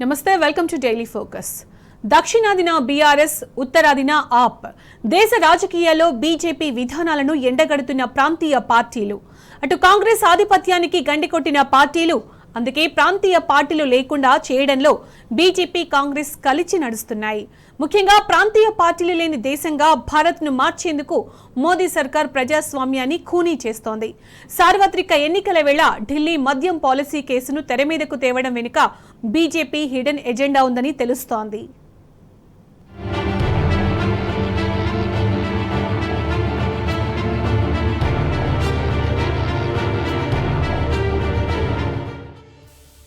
నమస్తే, welcome to daily focus. దక్షిణాదిన BRS, ఉత్తరాదిన ఆప్. దేశ రాజకీయాల్లో బీజేపీ విధానాలను ఎండగడుతున్న ప్రాంతీయ పార్టీలు. అటు కాంగ్రెస్ ఆధిపత్యానికి గండికొట్టిన పార్టీలు. అందుకే ప్రాంతీయ పార్టీలు లేకుండా చేయడంలో బీజేపీ, కాంగ్రెస్ కలిసి నడుస్తున్నాయి. ముఖ్యంగా ప్రాంతీయ పార్టీలు లేని దేశంగా భారత్ను మార్చేందుకు మోదీ సర్కార్ ప్రజాస్వామ్యాన్ని ఖూనీ చేస్తోంది. సార్వత్రిక ఎన్నికల వేళ ఢిల్లీ మద్యం పాలసీ కేసును తెరమీదకు తేవడం వెనుక బీజేపీ హిడెన్ ఎజెండా ఉందని తెలుస్తోంది.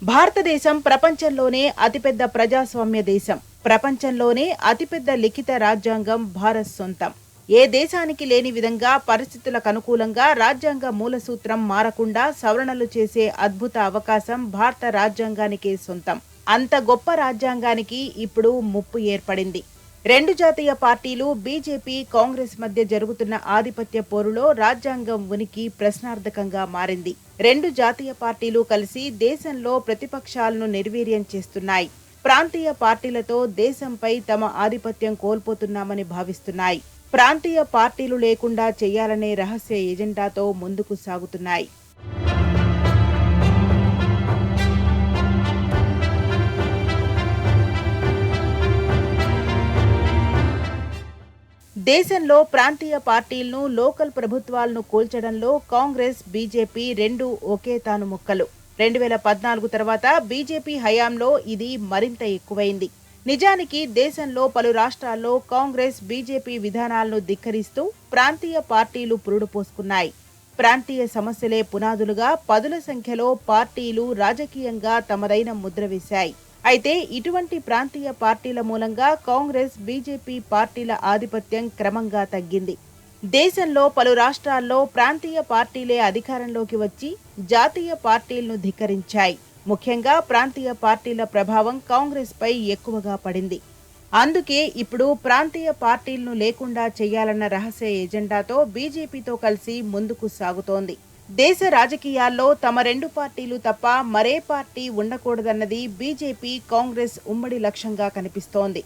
భారతదేశం ప్రపంచంలోనే అతిపెద్ద ప్రజాస్వామ్య దేశం. ప్రపంచంలోనే అతిపెద్ద లిఖిత రాజ్యాంగం భారత్ సొంతం. ఏ దేశానికి లేని విధంగా పరిస్థితులకు అనుకూలంగా రాజ్యాంగ మూల సూత్రం మారకుండా సవరణలు చేసే అద్భుత అవకాశం భారత రాజ్యాంగానికే సొంతం. అంత గొప్ప రాజ్యాంగానికి ఇప్పుడు ముప్పు ఏర్పడింది. రెండు జాతీయ పార్టీలు బీజేపీ, కాంగ్రెస్ మధ్య జరుగుతున్న ఆధిపత్య పోరులో రాజ్యాంగం ఉనికి ప్రశ్నార్థకంగా మారింది. రెండు జాతీయ పార్టీలు కలిసి దేశంలో ప్రతిపక్షాలను నిర్వీర్యం చేస్తున్నాయి. ప్రాంతీయ పార్టీలతో దేశంపై తమ ఆధిపత్యం కోల్పోతున్నామని భావిస్తున్నాయి. ప్రాంతీయ పార్టీలు లేకుండా చేయాలనే రహస్య ఎజెండాతో ముందుకు సాగుతున్నాయి. దేశంలో ప్రాంతీయ పార్టీలను, లోకల్ ప్రభుత్వాలను కూల్చడంలో కాంగ్రెస్, బీజేపీ రెండు ఒకే తాను ముక్కలు. 2014 తర్వాత బీజేపీ హయాంలో ఇది మరింత ఎక్కువైంది. నిజానికి దేశంలో పలు రాష్ట్రాల్లో కాంగ్రెస్, బీజేపీ విధానాలను ధిక్కరిస్తూ ప్రాంతీయ పార్టీలు పురుడు పోసుకున్నాయి. ప్రాంతీయ సమస్యలే పునాదులుగా పదుల సంఖ్యలో పార్టీలు రాజకీయంగా తమదైన ముద్ర వేశాయి. అయితే ఇటువంటి ప్రాంతీయ పార్టీల మూలంగా కాంగ్రెస్, బీజేపీ పార్టీల ఆధిపత్యం క్రమంగా తగ్గింది. దేశంలో పలు రాష్ట్రాల్లో ప్రాంతీయ పార్టీలే అధికారంలోకి వచ్చి జాతీయ పార్టీలను ధిక్కరించాయి. ముఖ్యంగా ప్రాంతీయ పార్టీల ప్రభావం కాంగ్రెస్ పై ఎక్కువగా పడింది. అందుకే ఇప్పుడు ప్రాంతీయ పార్టీలను లేకుండా చేయాలన్న రహస్య ఎజెండాతో బీజేపీతో కలిసి ముందుకు సాగుతోంది. దేశ రాజకీయాల్లో తమ రెండు పార్టీలు తప్ప మరే పార్టీ ఉండకూడదన్నది బీజేపీ, కాంగ్రెస్ ఉమ్మడి లక్ష్యంగా కనిపిస్తోంది.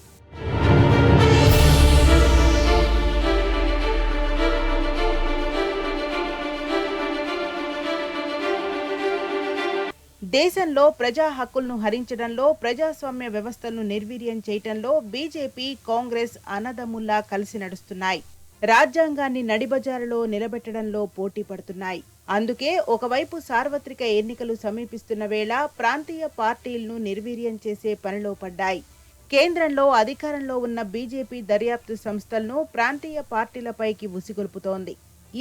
దేశంలో ప్రజా హక్కులను హరించడంలో, ప్రజాస్వామ్య వ్యవస్థలను నిర్వీర్యం చేయటంలో బీజేపీ, కాంగ్రెస్ అన్నదమ్ముల్లా కలిసి నడుస్తున్నాయి. రాజ్యాంగాన్ని నడిబజారులో నిలబెట్టడంలో పోటీ పడుతున్నాయి. అందుకే ఒకవైపు సార్వత్రిక ఎన్నికలు సమీపిస్తున్న వేళ ప్రాంతీయ పార్టీలను నిర్వీర్యం చేసే పనిలో పడ్డాయి. కేంద్రంలో అధికారంలో ఉన్న బీజేపీ దర్యాప్తు సంస్థలను ప్రాంతీయ పార్టీలపైకి ఉసిగొల్పుతోంది.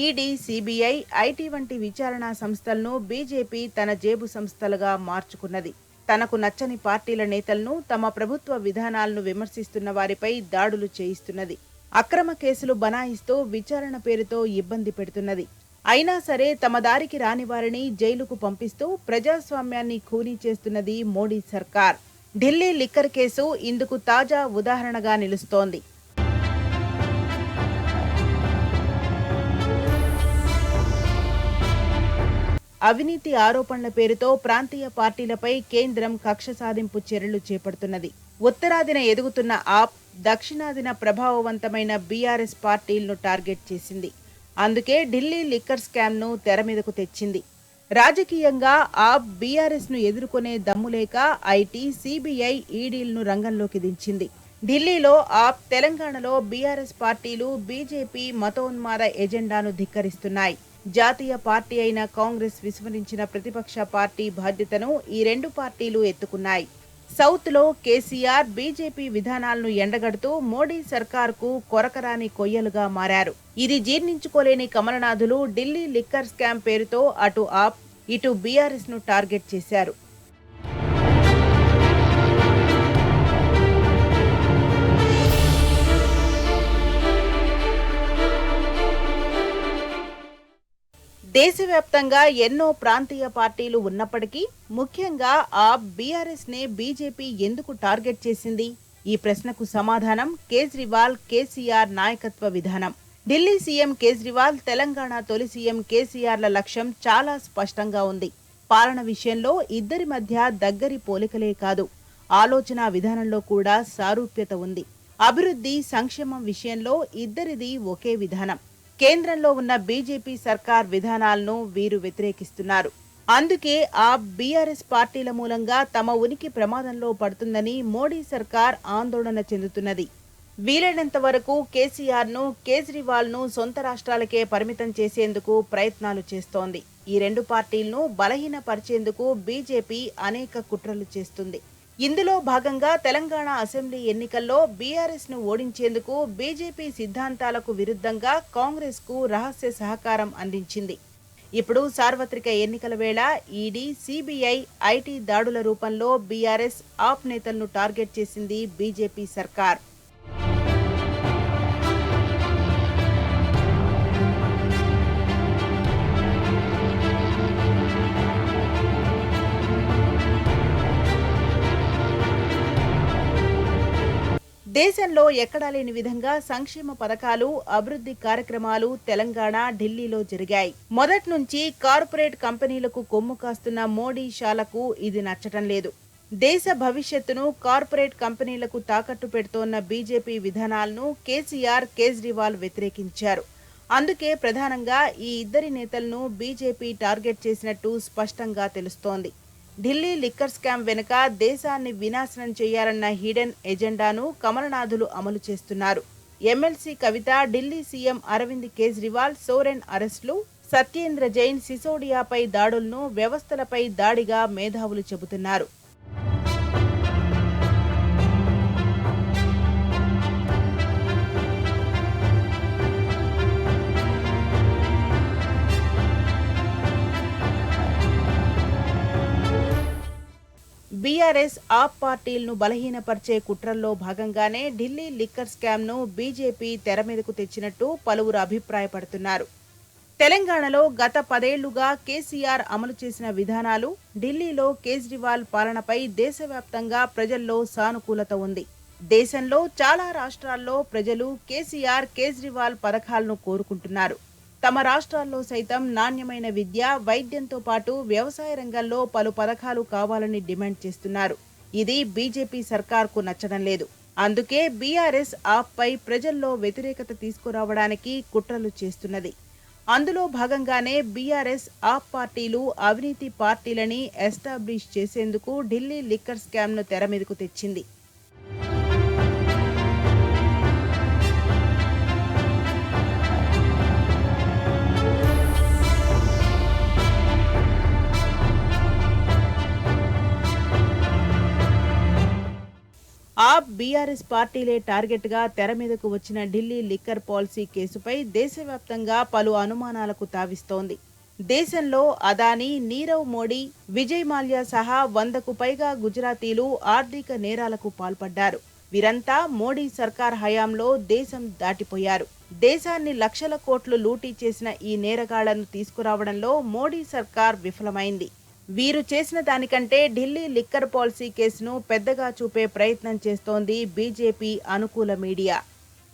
ఈడీ, సిబిఐ, ఐటీ వంటి విచారణా సంస్థలను బీజేపీ తన జేబు సంస్థలుగా మార్చుకున్నది. తనకు నచ్చని పార్టీల నేతలను, తమ ప్రభుత్వ విధానాలను విమర్శిస్తున్న వారిపై దాడులు చేయిస్తున్నది. అక్రమ కేసులు బనాయిస్తూ విచారణ పేరుతో ఇబ్బంది పెడుతున్నది. అయినా సరే తమ దారికి రాని వారిని జైలుకు పంపిస్తూ ప్రజాస్వామ్యాన్ని ఖూనీ చేస్తున్నది మోడీ సర్కార్. ఢిల్లీ లిక్కర్ కేసు ఇందుకు తాజా ఉదాహరణగా నిలుస్తోంది. అవినీతి ఆరోపణల పేరుతో ప్రాంతీయ పార్టీలపై కేంద్రం కక్ష సాధింపు చర్యలు చేపడుతున్నది. ఉత్తరాదిన ఎదుగుతున్న ఆప్, దక్షిణాదిన ప్రభావవంతమైన బీఆర్ఎస్ పార్టీలను టార్గెట్ చేసింది. అందుకే ఢిల్లీ లిక్కర్ స్కామ్ ను తెరమీదకు తెచ్చింది. రాజకీయంగా ఆప్ బీఆర్ఎస్ ను ఎదుర్కొనే దమ్ములేక ఐటీ, సిబిఐ, ఈడీలను రంగంలోకి దించింది. ఢిల్లీలో ఆప్, తెలంగాణలో బీఆర్ఎస్ పార్టీలు బీజేపీ మతోన్మాద ఎజెండాను ధిక్కరిస్తున్నాయి. జాతీయ పార్టీ అయిన కాంగ్రెస్ విస్మరించిన ప్రతిపక్ష పార్టీ బాధ్యతను ఈ రెండు పార్టీలు ఎత్తుకున్నాయి. సౌత్ లో కేసీఆర్, బీజేపీ విధానాలను ఎండగడుతూ మోడీ సర్కార్కు కొరకరాని కొయ్యలుగా మారారు. ఇది జీర్ణించుకోలేని కమలనాథులు ఢిల్లీ లిక్కర్ స్కామ్ పేరుతో అటు ఆప్, ఇటు బీఆర్ఎస్ ను టార్గెట్ చేశారు. దేశవ్యాప్తంగా ఎన్నో ప్రాంతీయ పార్టీలు ఉన్నప్పటికీ ముఖ్యంగా ఆప్, బీఆర్ఎస్ నే బీజేపీ ఎందుకు టార్గెట్ చేసింది? ఈ ప్రశ్నకు సమాధానం కేజ్రీవాల్, కేసీఆర్ నాయకత్వ విధానం. ఢిల్లీ సీఎం కేజ్రీవాల్, తెలంగాణ తొలి సీఎం కేసీఆర్ల లక్ష్యం చాలా స్పష్టంగా ఉంది. పాలన విషయంలో ఇద్దరి మధ్య దగ్గరి పోలికలే కాదు, ఆలోచన విధానంలో కూడా సారూప్యత ఉంది. అభివృద్ధి, సంక్షేమం విషయంలో ఇద్దరిది ఒకే విధానం. కేంద్రంలో ఉన్న బీజేపీ సర్కార్ విధానాలను వీరు వ్యతిరేకిస్తున్నారు. అందుకే ఆ బీఆర్ఎస్ పార్టీల మూలంగా తమ ఉనికి ప్రమాదంలో పడుతుందని మోడీ సర్కార్ ఆందోళన చెందుతున్నది. వీలైనంత వరకు కేసీఆర్ను, కేజ్రీవాల్ను సొంత రాష్ట్రాలకే పరిమితం చేసేందుకు ప్రయత్నాలు చేస్తోంది. ఈ రెండు పార్టీలను బలహీనపరిచేందుకు బీజేపీ అనేక కుట్రలు చేస్తుంది. ఇందులో భాగంగా తెలంగాణ అసెంబ్లీ ఎన్నికల్లో బీఆర్ఎస్ను ఓడించేందుకు బీజేపీ సిద్ధాంతాలకు విరుద్ధంగా కాంగ్రెస్కు రహస్య సహకారం అందించింది. ఇప్పుడు సార్వత్రిక ఎన్నికల వేళ ఈడీ, సీబీఐ, ఐటీ దాడుల రూపంలో బీఆర్ఎస్, ఆప్ నేతలను టార్గెట్ చేసింది బీజేపీ సర్కార్. దేశంలో ఎక్కడా లేని విధంగా సంక్షేమ పథకాలు, అభివృద్ధి కార్యక్రమాలు తెలంగాణ, ఢిల్లీలో జరిగాయి. మొదటి నుంచి కార్పొరేట్ కంపెనీలకు కొమ్ము కాస్తున్న మోడీ షాలకు ఇది నచ్చటం లేదు. దేశ భవిష్యత్తును కార్పొరేట్ కంపెనీలకు తాకట్టు పెడుతోన్న బీజేపీ విధానాలను కేసీఆర్, కేజ్రీవాల్ వ్యతిరేకించారు. అందుకే ప్రధానంగా ఈ ఇద్దరి నేతలను బీజేపీ టార్గెట్ చేసినట్టు స్పష్టంగా తెలుస్తోంది. ఢిల్లీ లిక్కర్ స్కామ్ వెనుక దేశాన్ని వినాశనం చేయాలన్న హిడెన్ ఎజెండాను కమలనాథులు అమలు చేస్తున్నారు. ఎమ్మెల్సీ కవిత, ఢిల్లీ సీఎం అరవింద్ కేజ్రీవాల్, సోరెన్ అరెస్టులు, సత్యేంద్ర జైన్, సిసోడియాపై దాడులను వ్యవస్థలపై దాడిగా మేధావులు చెబుతున్నారు. బీఆర్ఎస్, ఆప్ పార్టీలను బలహీనపరిచే కుట్రల్లో భాగంగానే ఢిల్లీ లిక్కర్ స్కామ్ను బీజేపీ తెర మీదకు తెచ్చినట్టు పలువురు అభిప్రాయపడుతున్నారు. తెలంగాణలో గత 10 ఏళ్లుగా కేసీఆర్ అమలు చేసిన విధానాలు, ఢిల్లీలో కేజ్రీవాల్ పాలనపై దేశవ్యాప్తంగా ప్రజల్లో సానుకూలత ఉంది. దేశంలో చాలా రాష్ట్రాల్లో ప్రజలు కేసీఆర్, కేజ్రీవాల్ పథకాలను కోరుకుంటున్నారు. తమ రాష్ట్రాల్లో సైతం నాణ్యమైన విద్య, వైద్యంతో పాటు వ్యవసాయ రంగంలో పలు పథకాలు కావాలని డిమాండ్ చేస్తున్నారు. ఇది బీజేపీ సర్కార్కు నచ్చడం లేదు. అందుకే బీఆర్ఎస్, ఆప్ పై ప్రజల్లో వ్యతిరేకత తీసుకురావడానికి కుట్రలు చేస్తున్నది. అందులో భాగంగానే బీఆర్ఎస్, ఆప్ పార్టీలు అవినీతి పార్టీలని ఎస్టాబ్లిష్ చేసేందుకు ఢిల్లీ లిక్కర్ స్కామ్ను తెర మీదకు తెచ్చింది. ఆప్, బీఆర్ఎస్ పార్టీలే టార్గెట్ గా తెర మీదకు వచ్చిన ఢిల్లీ లిక్కర్ పాలసీ కేసుపై దేశవ్యాప్తంగా పలు అనుమానాలకు తావిస్తోంది. దేశంలో అదానీ, నీరవ్ మోడీ, విజయ్ మాల్యా సహా 100కు పైగా గుజరాతీలు ఆర్థిక నేరాలకు పాల్పడ్డారు. వీరంతా మోడీ సర్కార్ హయాంలో దేశం దాటిపోయారు. దేశాన్ని లక్షల కోట్లు లూటీ చేసిన ఈ నేరగాళ్లను తీసుకురావడంలో మోడీ సర్కార్ విఫలమైంది. వీరు చేసిన దానికంటే ఢిల్లీ లిక్కర్ పాలసీ కేసును పెద్దగా చూపే ప్రయత్నం చేస్తోంది బీజేపీ అనుకూల మీడియా.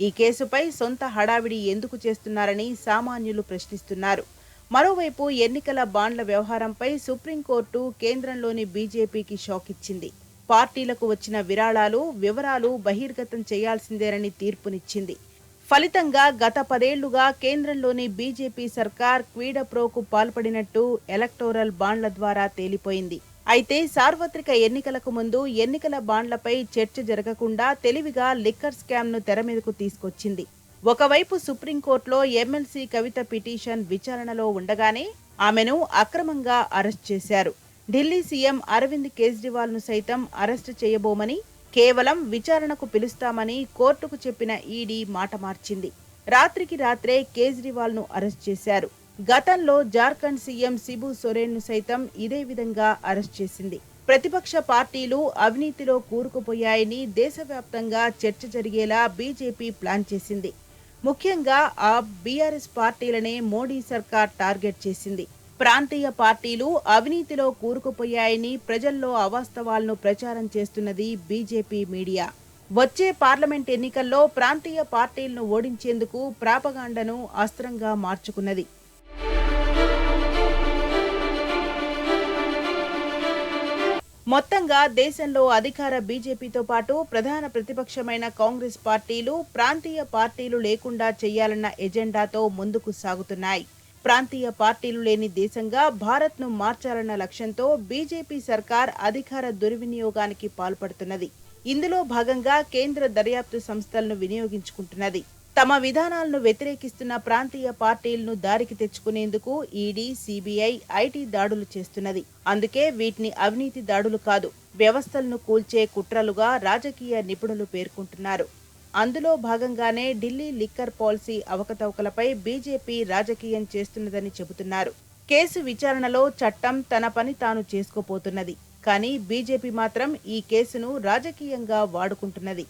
ఈ కేసుపై సొంత హడావిడి ఎందుకు చేస్తున్నారని సామాన్యులు ప్రశ్నిస్తున్నారు. మరోవైపు ఎన్నికల బాండ్ల వ్యవహారంపై సుప్రీంకోర్టు కేంద్రంలోని బీజేపీకి షాక్ ఇచ్చింది. పార్టీలకు వచ్చిన విరాళాలు, వివరాలు బహిర్గతం చేయాల్సిందేనని తీర్పునిచ్చింది. ఫలితంగా గత 10 ఏళ్లుగా కేంద్రంలోని బీజేపీ సర్కార్ క్వీడప్రోకు పాల్పడినట్టు ఎలక్టోరల్ బాండ్ల ద్వారా తేలిపోయింది. అయితే సార్వత్రిక ఎన్నికలకు ముందు ఎన్నికల బాండ్లపై చర్చ జరగకుండా తెలివిగా లిక్కర్ స్కామ్ను తెర మీదకు తీసుకొచ్చింది. ఒకవైపు సుప్రీంకోర్టులో ఎమ్మెల్సీ కవిత పిటిషన్ విచారణలో ఉండగానే ఆమెను అక్రమంగా అరెస్ట్ చేశారు. ఢిల్లీ సీఎం అరవింద్ కేజ్రీవాల్ను సైతం అరెస్టు చేయబోమని, కేవలం విచారణకు పిలుస్తామని కోర్టుకు చెప్పిన ఈడీ మాట మార్చింది. రాత్రికి రాత్రే కేజ్రీవాల్ను అరెస్ట్ చేశారు. గతంలో జార్ఖండ్ సీఎం శిబు సోరెన్ను సైతం ఇదే విధంగా అరెస్ట్ చేసింది. ప్రతిపక్ష పార్టీలు అవినీతిలో కూరుకుపోయాయని దేశవ్యాప్తంగా చర్చ జరిగేలా బీజేపీ ప్లాన్ చేసింది. ముఖ్యంగా ఆ బీఆర్ఎస్ పార్టీలనే మోడీ సర్కార్ టార్గెట్ చేసింది. ప్రాంతీయ పార్టీలు అవినీతిలో కూరుకుపోయాయని ప్రజల్లో అవాస్తవాలను ప్రచారం చేస్తున్నది బీజేపీ మీడియా. వచ్చే పార్లమెంట్ ఎన్నికల్లో ప్రాంతీయ పార్టీలను ఓడించేందుకు ప్రాపగాండను అస్త్రంగా మార్చుకున్నది. మొత్తంగా దేశంలో అధికార బీజేపీతో పాటు ప్రధాన ప్రతిపక్షమైన కాంగ్రెస్ పార్టీలు ప్రాంతీయ పార్టీలు లేకుండా చేయాలన్న ఎజెండాతో ముందుకు సాగుతున్నాయి. ప్రాంతీయ పార్టీలు లేని దేశంగా భారత్ను మార్చాలన్న లక్ష్యంతో బీజేపీ సర్కార్ అధికార దుర్వినియోగానికి పాల్పడుతున్నది. ఇందులో భాగంగా కేంద్ర దర్యాప్తు సంస్థలను వినియోగించుకుంటున్నది. తమ విధానాలను వ్యతిరేకిస్తున్న ప్రాంతీయ పార్టీలను దారికి తెచ్చుకునేందుకు ఈడీ, సిబిఐ, ఐటీ దాడులు చేస్తున్నది. అందుకే వీటిని అవినీతి దాడులు కాదు, వ్యవస్థలను కూల్చే కుట్రలుగా రాజకీయ నిపుణులు పేర్కొంటున్నారు. అందులో భాగంగానే ఢిల్లీ లిక్కర్ పాలసీ అవకతవకలపై బీజేపీ రాజకీయం చేస్తున్నదని చెబుతున్నారు. కేసు విచారణలో చట్టం తన పని తాను చేసుకోపోతున్నది. కానీ బీజేపీ మాత్రం ఈ కేసును రాజకీయంగా వాడుకుంటున్నది.